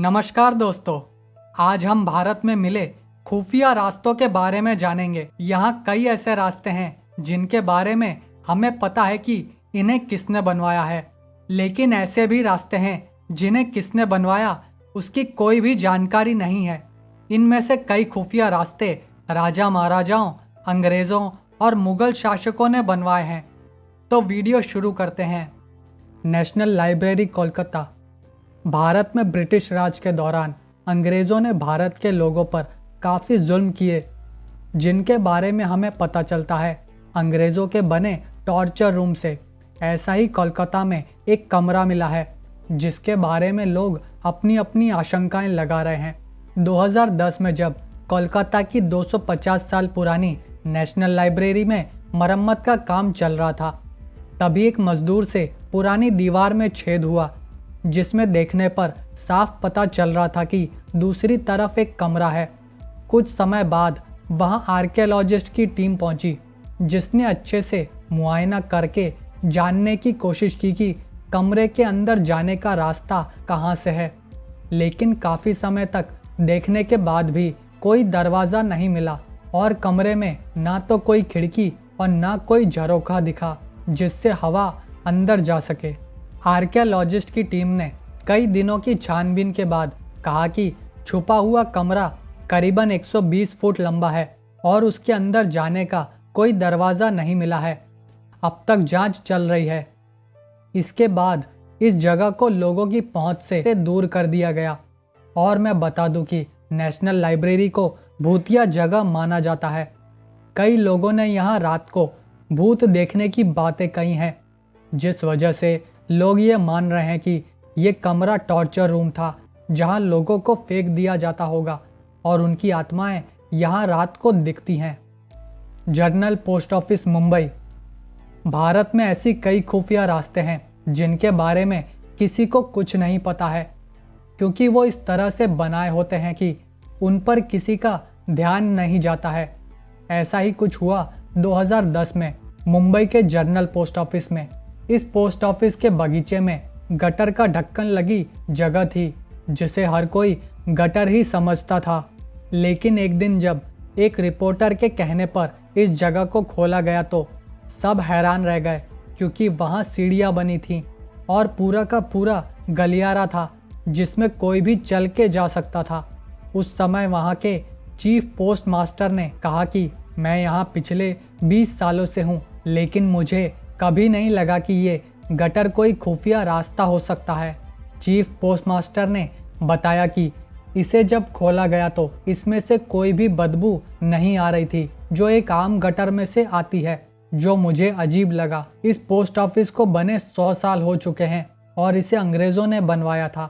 नमस्कार दोस्तों, आज हम भारत में मिले खुफिया रास्तों के बारे में जानेंगे। यहाँ कई ऐसे रास्ते हैं जिनके बारे में हमें पता है कि इन्हें किसने बनवाया है, लेकिन ऐसे भी रास्ते हैं जिन्हें किसने बनवाया उसकी कोई भी जानकारी नहीं है। इनमें से कई खुफिया रास्ते राजा महाराजाओं, अंग्रेज़ों और मुगल शासकों ने बनवाए हैं। तो वीडियो शुरू करते हैं। National library Kolkata. भारत में ब्रिटिश राज के दौरान अंग्रेज़ों ने भारत के लोगों पर काफ़ी जुल्म किए, जिनके बारे में हमें पता चलता है अंग्रेज़ों के बने टॉर्चर रूम से। ऐसा ही कोलकाता में एक कमरा मिला है जिसके बारे में लोग अपनी अपनी आशंकाएं लगा रहे हैं। 2010 में जब कोलकाता की 250 साल पुरानी नेशनल लाइब्रेरी में मरम्मत का काम चल रहा था, तभी एक मजदूर से पुरानी दीवार में छेद हुआ, जिसमें देखने पर साफ पता चल रहा था कि दूसरी तरफ एक कमरा है। कुछ समय बाद वहां आर्कियोलॉजिस्ट की टीम पहुंची, जिसने अच्छे से मुआयना करके जानने की कोशिश की कि कमरे के अंदर जाने का रास्ता कहां से है। लेकिन काफ़ी समय तक देखने के बाद भी कोई दरवाज़ा नहीं मिला और कमरे में ना तो कोई खिड़की और ना कोई झरोखा दिखा जिससे हवा अंदर जा सके। आर्कियोलॉजिस्ट की टीम ने कई दिनों की छानबीन के बाद कहा कि छुपा हुआ कमरा करीबन 120 फुट लंबा है और उसके अंदर जाने का कोई दरवाज़ा नहीं मिला है। अब तक जांच चल रही है। इसके बाद इस जगह को लोगों की पहुंच से दूर कर दिया गया। और मैं बता दूं कि नेशनल लाइब्रेरी को भूतिया जगह माना जाता है। कई लोगों ने यहाँ रात को भूत देखने की बातें कही हैं, जिस वजह से लोग ये मान रहे हैं कि ये कमरा टॉर्चर रूम था जहां लोगों को फेंक दिया जाता होगा और उनकी आत्माएं यहां रात को दिखती हैं। Journal post office Mumbai. Bharat में ऐसी कई खुफिया रास्ते हैं जिनके बारे में किसी को कुछ नहीं पता है, क्योंकि वो इस तरह से बनाए होते हैं कि उन पर किसी का ध्यान नहीं जाता है। ऐसा ही कुछ हुआ 2010 में मुंबई के जर्नल पोस्ट ऑफिस में। इस पोस्ट ऑफिस के बगीचे में गटर का ढक्कन लगी जगह थी, जिसे हर कोई गटर ही समझता था। लेकिन एक दिन जब एक रिपोर्टर के कहने पर इस जगह को खोला गया तो सब हैरान रह गए, क्योंकि वहां सीढ़ियां बनी थीं और पूरा का पूरा गलियारा था जिसमें कोई भी चल के जा सकता था। उस समय वहां के चीफ पोस्ट मास्टर ने कहा कि मैं यहाँ पिछले 20 सालों से हूँ, लेकिन मुझे कभी नहीं लगा कि ये गटर कोई खुफिया रास्ता हो सकता है। चीफ पोस्ट मास्टर ने बताया कि इसे जब खोला गया तो इसमें से कोई भी बदबू नहीं आ रही थी, जो एक आम गटर में से आती है, जो मुझे अजीब लगा। इस पोस्ट ऑफिस को बने 100 साल हो चुके हैं और इसे अंग्रेज़ों ने बनवाया था,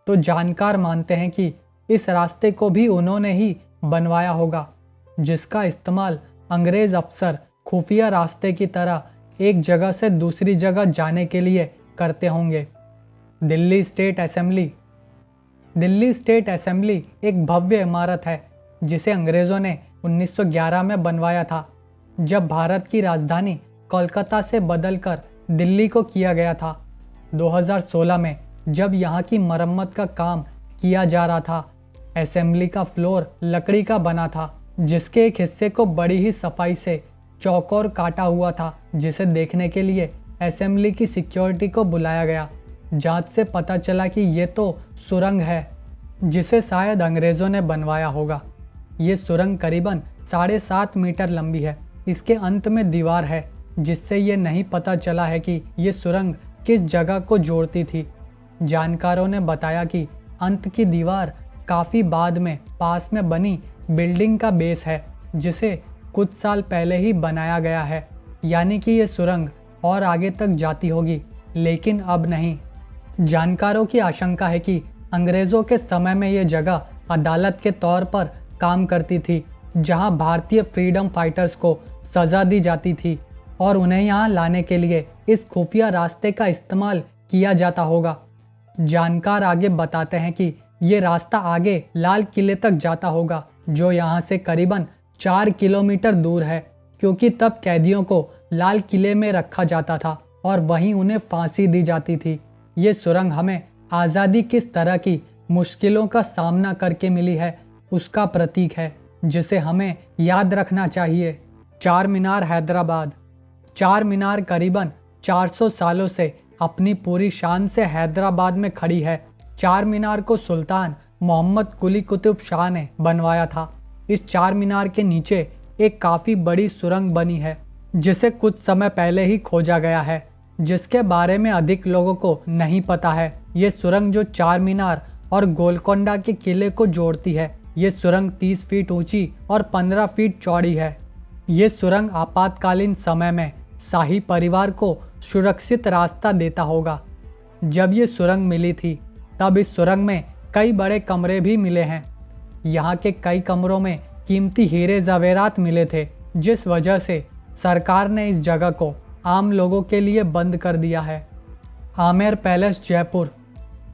तो जानकार मानते हैं कि इस रास्ते को भी उन्होंने ही बनवाया होगा, जिसका इस्तेमाल अंग्रेज़ अफसर खुफिया रास्ते की तरह एक जगह से दूसरी जगह जाने के लिए करते होंगे। Delhi state assembly. Delhi state assembly एक भव्य इमारत है जिसे अंग्रेज़ों ने 1911 में बनवाया था, जब भारत की राजधानी कोलकाता से बदलकर दिल्ली को किया गया था। 2016 में जब यहाँ की मरम्मत का काम किया जा रहा था, असेंबली का फ्लोर लकड़ी का बना था, जिसके एक हिस्से को बड़ी ही सफाई से चौकोर काटा हुआ था, जिसे देखने के लिए असेंबली की सिक्योरिटी को बुलाया गया। जांच से पता चला कि ये तो सुरंग है, जिसे शायद अंग्रेज़ों ने बनवाया होगा। ये सुरंग करीबन 7.5 मीटर लंबी है। इसके अंत में दीवार है, जिससे ये नहीं पता चला है कि ये सुरंग किस जगह को जोड़ती थी। जानकारों ने बताया कि अंत की दीवार काफ़ी बाद में पास में बनी बिल्डिंग का बेस है, जिसे कुछ साल पहले ही बनाया गया है, यानी कि ये सुरंग और आगे तक जाती होगी, लेकिन अब नहीं। जानकारों की आशंका है कि अंग्रेज़ों के समय में ये जगह अदालत के तौर पर काम करती थी, जहां भारतीय फ्रीडम फाइटर्स को सज़ा दी जाती थी और उन्हें यहाँ लाने के लिए इस खुफिया रास्ते का इस्तेमाल किया जाता होगा। जानकार आगे बताते हैं कि ये रास्ता आगे लाल किले तक जाता होगा, जो यहाँ से करीबन 4 किलोमीटर दूर है, क्योंकि तब कैदियों को लाल किले में रखा जाता था और वहीं उन्हें फांसी दी जाती थी। ये सुरंग हमें आज़ादी किस तरह की मुश्किलों का सामना करके मिली है उसका प्रतीक है, जिसे हमें याद रखना चाहिए। चार मीनार हैदराबाद। चार मीनार करीबन 400 सालों से अपनी पूरी शान से हैदराबाद में खड़ी है। चार मीनार को सुल्तान मोहम्मद कुली कुतुब शाह ने बनवाया था। इस चार मीनार के नीचे एक काफ़ी बड़ी सुरंग बनी है, जिसे कुछ समय पहले ही खोजा गया है, जिसके बारे में अधिक लोगों को नहीं पता है। ये सुरंग जो चार मीनार और गोलकोंडा के किले को जोड़ती है, ये सुरंग 30 फीट ऊंची और 15 फीट चौड़ी है। ये सुरंग आपातकालीन समय में शाही परिवार को सुरक्षित रास्ता देता होगा। जब ये सुरंग मिली थी तब इस सुरंग में कई बड़े कमरे भी मिले हैं। यहाँ के कई कमरों में कीमती हीरे जवेरात मिले थे, जिस वजह से सरकार ने इस जगह को आम लोगों के लिए बंद कर दिया है। आमेर पैलेस जयपुर।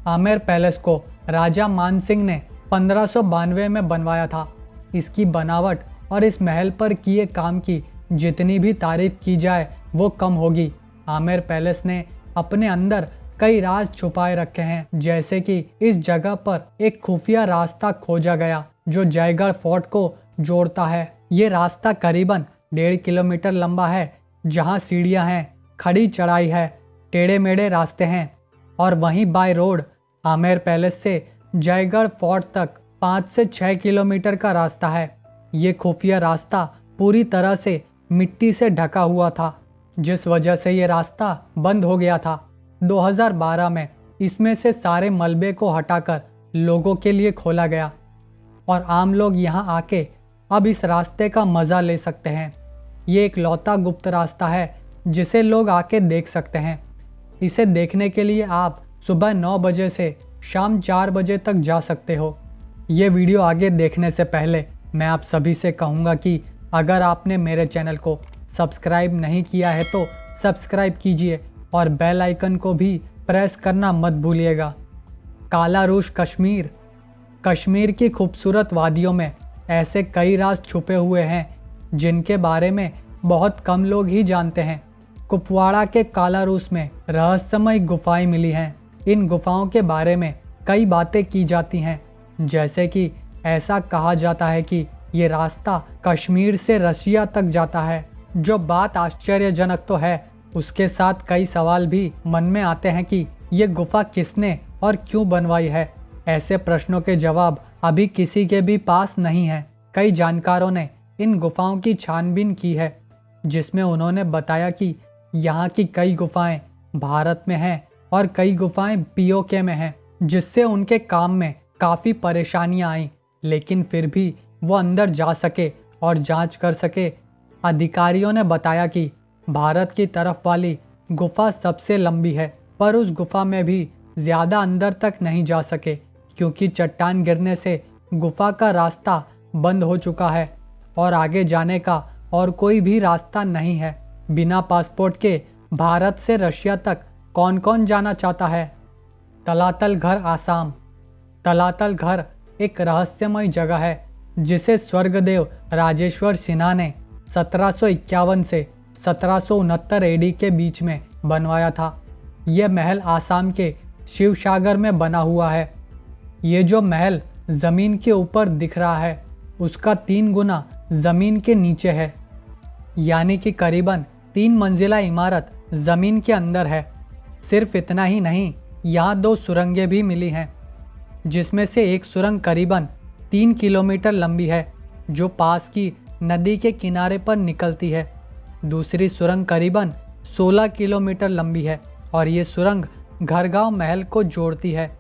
आमेर पैलेस को राजा मान सिंह ने 1592 में बनवाया था। इसकी बनावट और इस महल पर किए काम की जितनी भी तारीफ की जाए वो कम होगी। आमेर पैलेस ने अपने अंदर कई राज छुपाए रखे हैं, जैसे कि इस जगह पर एक खुफिया रास्ता खोजा गया जो जयगढ़ फोर्ट को जोड़ता है। ये रास्ता करीबन 1.5 किलोमीटर लंबा है, जहाँ सीढ़ियाँ हैं, खड़ी चढ़ाई है, टेढ़े मेढ़े रास्ते हैं और वहीं बाय रोड आमेर पैलेस से जयगढ़ फोर्ट तक 5 से 6 किलोमीटर का रास्ता है। ये खुफिया रास्ता पूरी तरह से मिट्टी से ढका हुआ था, जिस वजह से ये रास्ता बंद हो गया था। 2012 में इसमें से सारे मलबे को हटाकर लोगों के लिए खोला गया और आम लोग यहाँ आके अब इस रास्ते का मज़ा ले सकते हैं। ये एक लौता गुप्त रास्ता है जिसे लोग आके देख सकते हैं। इसे देखने के लिए आप सुबह 9 बजे से शाम 4 बजे तक जा सकते हो। ये वीडियो आगे देखने से पहले मैं आप सभी से कहूँगा कि अगर आपने मेरे चैनल को सब्सक्राइब नहीं किया है तो सब्सक्राइब कीजिए और बेल आइकन को भी प्रेस करना मत भूलिएगा। काला रूश कश्मीर। कश्मीर की खूबसूरत वादियों में ऐसे कई राज छुपे हुए हैं जिनके बारे में बहुत कम लोग ही जानते हैं। कुपवाड़ा के काला रूस में रहस्यमय गुफाएं मिली हैं। इन गुफाओं के बारे में कई बातें की जाती हैं, जैसे कि ऐसा कहा जाता है कि ये रास्ता कश्मीर से रशिया तक जाता है। जो बात आश्चर्यजनक तो है, उसके साथ कई सवाल भी मन में आते हैं कि ये गुफा किसने और क्यों बनवाई है। ऐसे प्रश्नों के जवाब अभी किसी के भी पास नहीं है। कई जानकारों ने इन गुफाओं की छानबीन की है, जिसमें उन्होंने बताया कि यहाँ की कई गुफाएं भारत में हैं और कई गुफाएं पीओके में हैं, जिससे उनके काम में काफ़ी परेशानियां आईं, लेकिन फिर भी वो अंदर जा सके और जांच कर सके। अधिकारियों ने बताया कि भारत की तरफ वाली गुफा सबसे लंबी है, पर उस गुफा में भी ज़्यादा अंदर तक नहीं जा सके क्योंकि चट्टान गिरने से गुफा का रास्ता बंद हो चुका है और आगे जाने का और कोई भी रास्ता नहीं है। बिना पासपोर्ट के भारत से रशिया तक कौन कौन जाना चाहता है। तलातल घर आसाम। तलातल घर एक रहस्यमय जगह है जिसे स्वर्गदेव राजेश्वर सिन्हा ने 1751 से 1769 एडी के बीच में बनवाया था। यह महल आसाम के शिवसागर में बना हुआ है। ये जो महल ज़मीन के ऊपर दिख रहा है उसका 3 गुना ज़मीन के नीचे है, यानी कि करीबन 3 मंजिला इमारत ज़मीन के अंदर है। सिर्फ इतना ही नहीं, यहाँ 2 सुरंगें भी मिली हैं, जिसमें से एक सुरंग करीबन 3 किलोमीटर लंबी है जो पास की नदी के किनारे पर निकलती है। दूसरी सुरंग करीबन 16 किलोमीटर लंबी है और ये सुरंग घरगांव महल को जोड़ती है।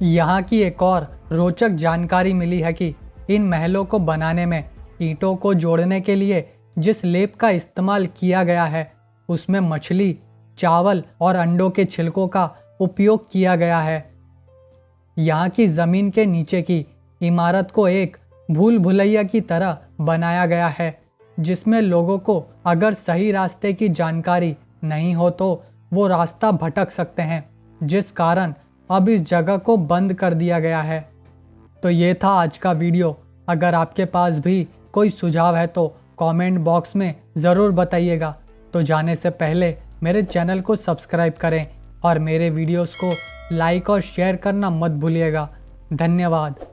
यहाँ की एक और रोचक जानकारी मिली है कि इन महलों को बनाने में ईंटों को जोड़ने के लिए जिस लेप का इस्तेमाल किया गया है उसमें मछली, चावल और अंडों के छिलकों का उपयोग किया गया है। यहाँ की ज़मीन के नीचे की इमारत को एक भूल भुलैया की तरह बनाया गया है, जिसमें लोगों को अगर सही रास्ते की जानकारी नहीं हो तो वो रास्ता भटक सकते हैं, जिस कारण अब इस जगह को बंद कर दिया गया है। तो ये था आज का वीडियो। अगर आपके पास भी कोई सुझाव है तो कमेंट बॉक्स में ज़रूर बताइएगा। तो जाने से पहले मेरे चैनल को सब्सक्राइब करें और मेरे वीडियोस को लाइक और शेयर करना मत भूलिएगा। धन्यवाद।